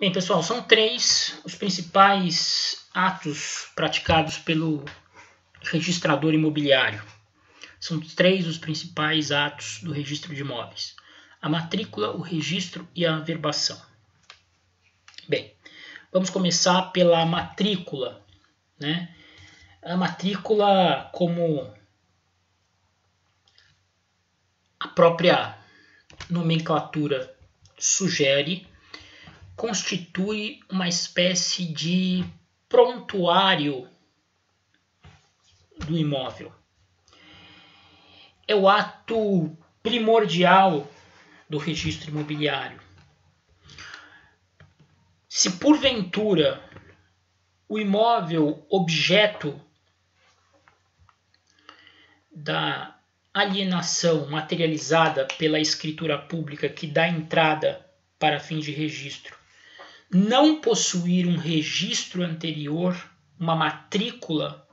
Bem, pessoal, são 3 os principais atos praticados pelo registrador imobiliário. São 3 os principais atos do registro de imóveis: a matrícula, o registro e a averbação. Bem, vamos começar pela matrícula, né? A matrícula, como a própria nomenclatura sugere, constitui uma espécie de prontuário do imóvel. É o ato primordial do registro imobiliário. Se porventura o imóvel objeto da alienação materializada pela escritura pública que dá entrada para fins de registro não possuir um registro anterior, uma matrícula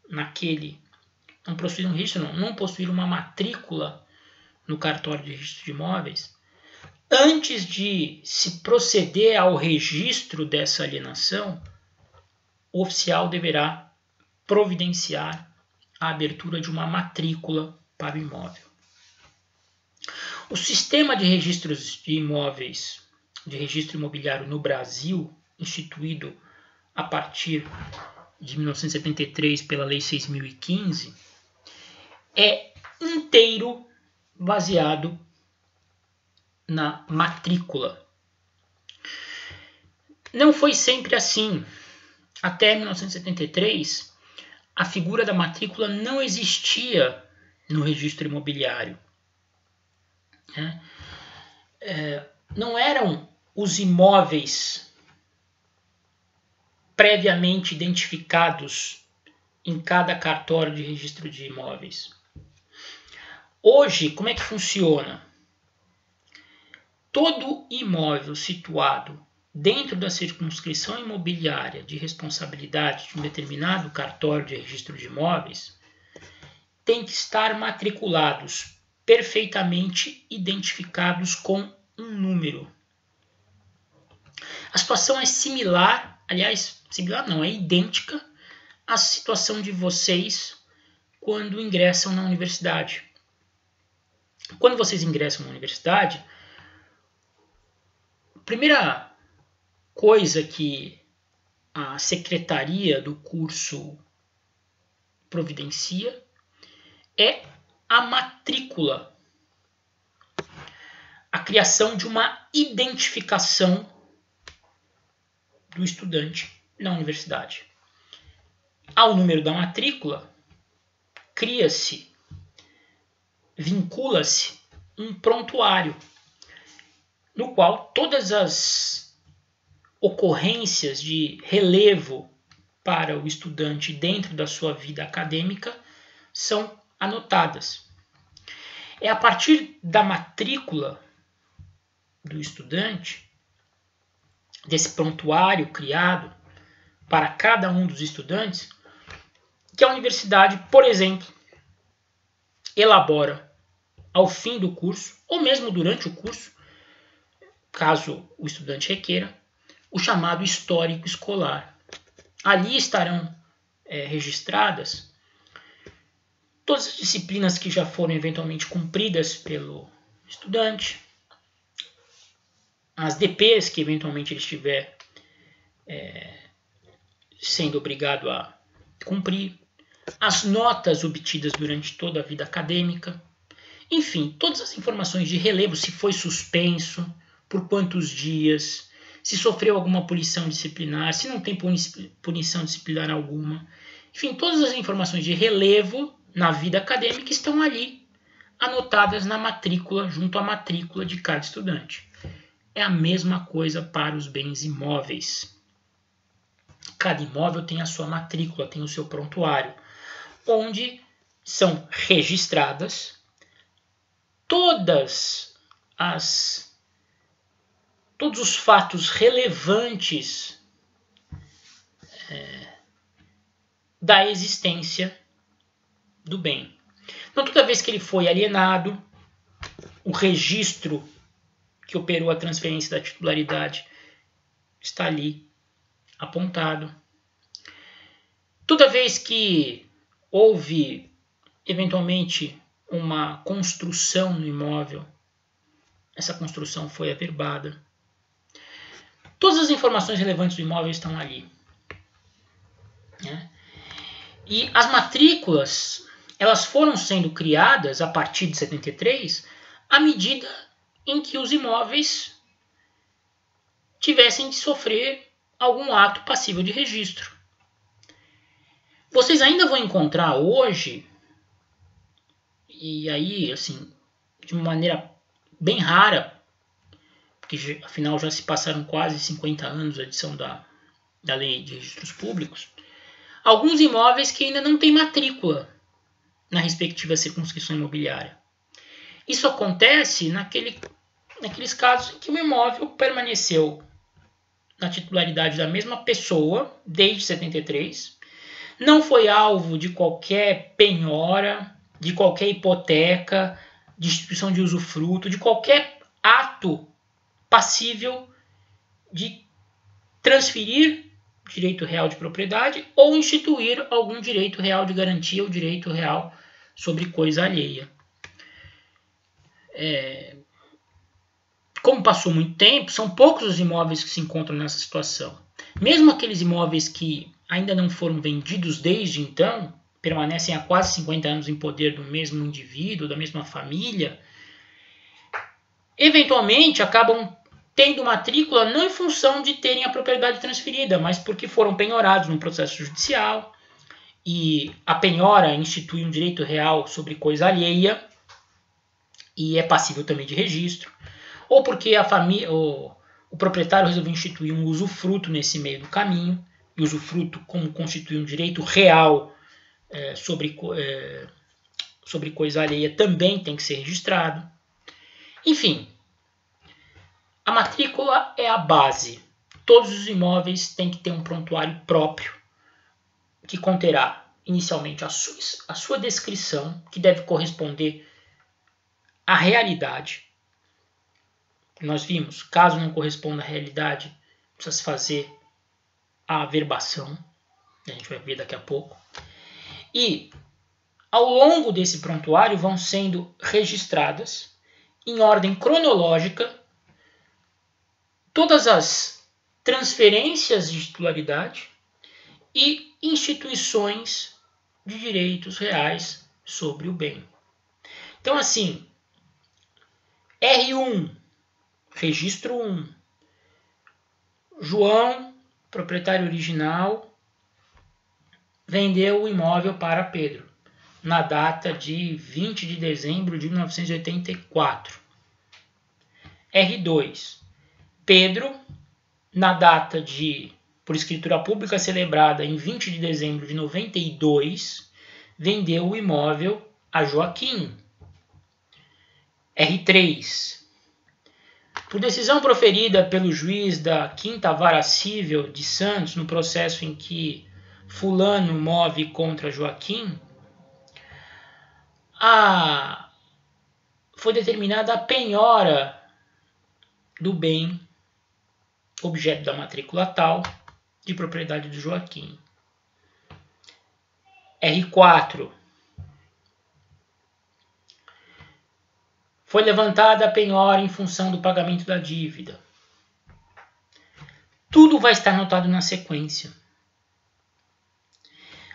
naquele, não possuir um registro, não possuir uma matrícula no cartório de registro de imóveis, antes de se proceder ao registro dessa alienação, o oficial deverá providenciar a abertura de uma matrícula para o imóvel. O sistema de registros de imóveis, de registro imobiliário no Brasil, instituído a partir de 1973 pela Lei 6.015, é inteiro baseado na matrícula. Não foi sempre assim. Até 1973, a figura da matrícula não existia no registro imobiliário. Não eram os imóveis previamente identificados em cada cartório de registro de imóveis. Hoje, como é que funciona? Todo imóvel situado dentro da circunscrição imobiliária de responsabilidade de um determinado cartório de registro de imóveis tem que estar matriculados, perfeitamente identificados com um número. A situação é similar, aliás, similar não, é idêntica à situação de vocês quando ingressam na universidade. Quando vocês ingressam na universidade, a primeira coisa que a secretaria do curso providencia é a matrícula, a criação de uma identificação do estudante na universidade. Ao número da matrícula, cria-se, vincula-se um prontuário, no qual todas as ocorrências de relevo para o estudante dentro da sua vida acadêmica são anotadas. É a partir da matrícula do estudante, desse prontuário criado para cada um dos estudantes, que a universidade, por exemplo, elabora ao fim do curso, ou mesmo durante o curso, caso o estudante requeira, o chamado histórico escolar. Ali estarão registradas todas as disciplinas que já foram eventualmente cumpridas pelo estudante, as DPs que eventualmente ele estiver sendo obrigado a cumprir, as notas obtidas durante toda a vida acadêmica, enfim, todas as informações de relevo, se foi suspenso, por quantos dias, se sofreu alguma punição disciplinar, se não tem punição disciplinar alguma. Enfim, todas as informações de relevo na vida acadêmica estão ali, anotadas na matrícula, junto à matrícula de cada estudante. É a mesma coisa para os bens imóveis. Cada imóvel tem a sua matrícula, tem o seu prontuário, onde são registradas todos os fatos relevantes da existência do bem. Então, toda vez que ele foi alienado, o registro que operou a transferência da titularidade está ali apontado. Toda vez que houve, eventualmente, uma construção no imóvel, essa construção foi averbada. Todas as informações relevantes do imóvel estão ali. Né? E as matrículas, elas foram sendo criadas a partir de 73, à medida em que os imóveis tivessem de sofrer algum ato passível de registro. Vocês ainda vão encontrar hoje, e aí, assim, de uma maneira bem rara, porque afinal já se passaram quase 50 anos da edição da Lei de Registros Públicos, alguns imóveis que ainda não têm matrícula na respectiva circunscrição imobiliária. Isso acontece naqueles casos em que o imóvel permaneceu na titularidade da mesma pessoa desde 73, não foi alvo de qualquer penhora, de qualquer hipoteca, de instituição de usufruto, de qualquer ato passível de transferir direito real de propriedade ou instituir algum direito real de garantia ou direito real sobre coisa alheia. Como passou muito tempo, são poucos os imóveis que se encontram nessa situação. Mesmo aqueles imóveis que ainda não foram vendidos desde então, permanecem há quase 50 anos em poder do mesmo indivíduo, da mesma família, eventualmente acabam tendo matrícula não em função de terem a propriedade transferida, mas porque foram penhorados num processo judicial e a penhora institui um direito real sobre coisa alheia e é passível também de registro, ou porque a família, o proprietário resolveu instituir um usufruto nesse meio do caminho, e o usufruto, como constitui um direito real sobre coisa alheia, também tem que ser registrado. Enfim, a matrícula é a base. Todos os imóveis têm que ter um prontuário próprio, que conterá inicialmente a sua descrição, que deve corresponder à realidade. Nós vimos, caso não corresponda à realidade, precisa se fazer a averbação, a gente vai ver daqui a pouco. E ao longo desse prontuário vão sendo registradas, em ordem cronológica, todas as transferências de titularidade e instituições de direitos reais sobre o bem. Então, assim, R1, registro 1, João, proprietário original, vendeu o imóvel para Pedro, na data de 20 de dezembro de 1984. R2, Pedro, na data por escritura pública celebrada em 20 de dezembro de 92, vendeu o imóvel a Joaquim. R3, por decisão proferida pelo juiz da 5ª Vara Cível de Santos, no processo em que fulano move contra Joaquim, foi determinada a penhora do bem, objeto da matrícula tal, de propriedade do Joaquim. R4. Foi levantada a penhora em função do pagamento da dívida. Tudo vai estar anotado na sequência,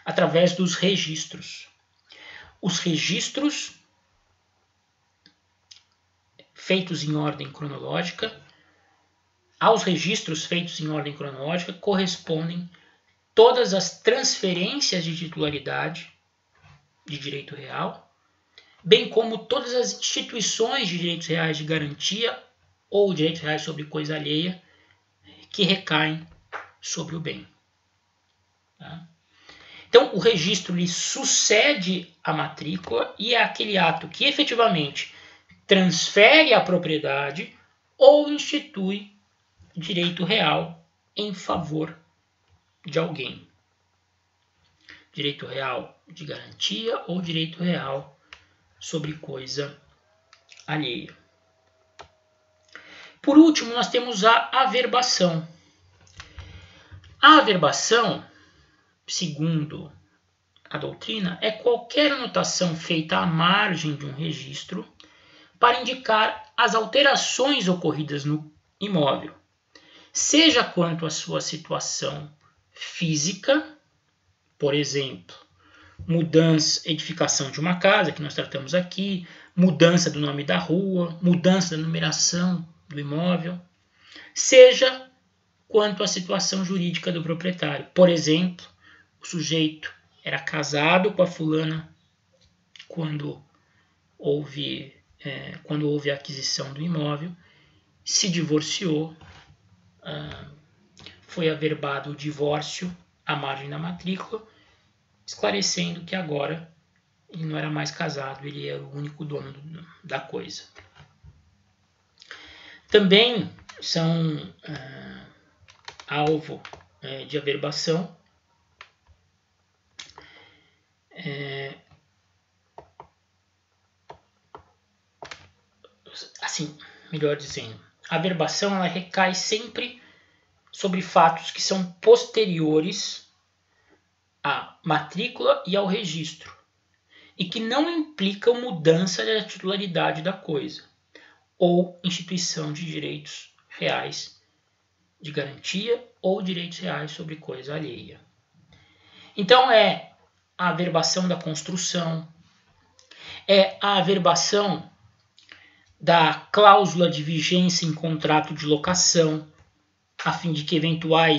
através dos registros. Os registros feitos em ordem cronológica, aos registros feitos em ordem cronológica correspondem todas as transferências de titularidade de direito real, bem como todas as instituições de direitos reais de garantia ou direitos reais sobre coisa alheia que recaem sobre o bem. Tá? Então, o registro lhe sucede à matrícula e é aquele ato que efetivamente transfere a propriedade ou institui direito real em favor de alguém. Direito real de garantia ou direito real sobre coisa alheia. Por último, nós temos a averbação. A averbação, segundo a doutrina, é qualquer anotação feita à margem de um registro para indicar as alterações ocorridas no imóvel, seja quanto à sua situação física, por exemplo, mudança, edificação de uma casa, que nós tratamos aqui, mudança do nome da rua, mudança da numeração do imóvel, seja quanto à situação jurídica do proprietário. Por exemplo, o sujeito era casado com a fulana quando houve a aquisição do imóvel, se divorciou, foi averbado o divórcio à margem da matrícula, esclarecendo que agora ele não era mais casado, ele era o único dono da coisa. Também são alvo de averbação assim, melhor dizendo, a averbação ela recai sempre sobre fatos que são posteriores à matrícula e ao registro e que não implicam mudança da titularidade da coisa ou instituição de direitos reais de garantia ou direitos reais sobre coisa alheia. Então é a averbação da construção, é a averbação da cláusula de vigência em contrato de locação, a fim de que eventual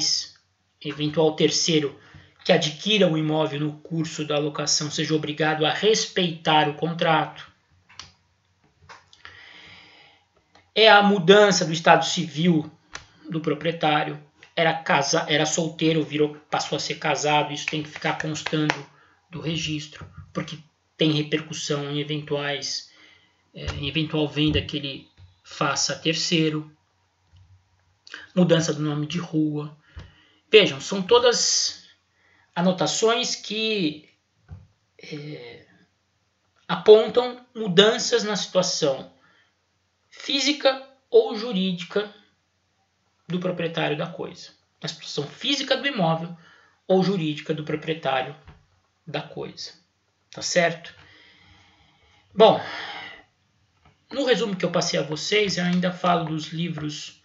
terceiro que adquira o imóvel no curso da locação seja obrigado a respeitar o contrato. É a mudança do estado civil do proprietário. Era solteiro, passou a ser casado, isso tem que ficar constando do registro, porque tem repercussão em eventual venda que ele faça a terceiro. Mudança do nome de rua. Vejam, são todas anotações que apontam mudanças na situação física ou jurídica do proprietário da coisa. Na situação física do imóvel ou jurídica do proprietário da coisa. Tá certo? Bom, no resumo que eu passei a vocês, eu ainda falo dos livros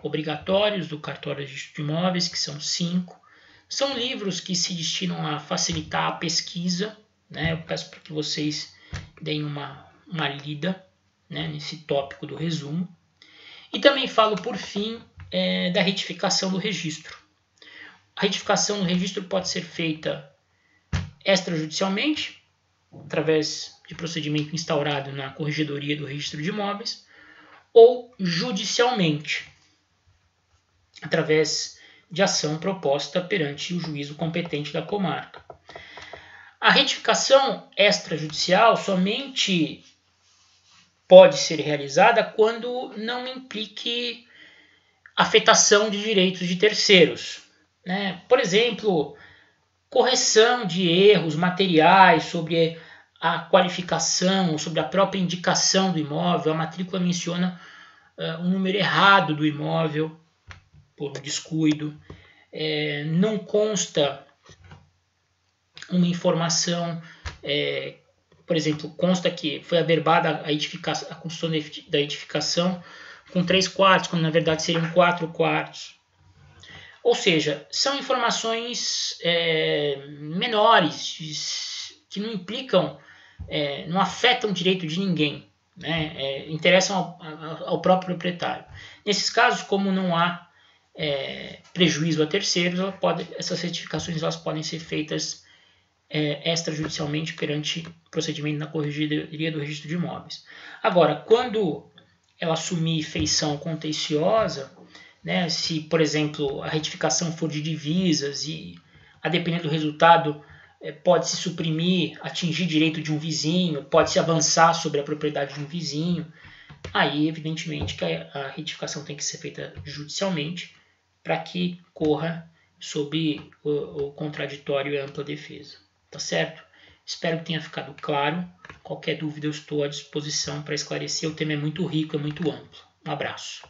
obrigatórios do Cartório de Registro de Imóveis, que são 5. São livros que se destinam a facilitar a pesquisa, né? Eu peço para que vocês deem uma lida, né, nesse tópico do resumo. E também falo, por fim, da retificação do registro. A retificação do registro pode ser feita extrajudicialmente, através de procedimento instaurado na Corregedoria do Registro de Imóveis, ou judicialmente, através de ação proposta perante o juízo competente da comarca. A retificação extrajudicial somente pode ser realizada quando não implique afetação de direitos de terceiros, né? Por exemplo, correção de erros materiais sobre a qualificação, sobre a própria indicação do imóvel. A matrícula menciona um número errado do imóvel por descuido. Não consta uma informação, por exemplo, consta que foi averbada a construção da edificação com 3 quartos, quando na verdade seriam 4 quartos. Ou seja, são informações menores, que não implicam, não afetam o direito de ninguém, né? Interessam ao próprio proprietário. Nesses casos, como não há prejuízo a terceiros, essas retificações elas podem ser feitas extrajudicialmente perante o procedimento na Corregedoria do Registro de Imóveis. Agora, quando ela assumir feição contenciosa, né, se, por exemplo, a retificação for de divisas e, a depender do resultado, pode-se suprimir, atingir direito de um vizinho, pode-se avançar sobre a propriedade de um vizinho, aí, evidentemente, que a retificação tem que ser feita judicialmente para que corra sob o contraditório e ampla defesa. Tá certo? Espero que tenha ficado claro. Qualquer dúvida eu estou à disposição para esclarecer. O tema é muito rico, é muito amplo. Um abraço.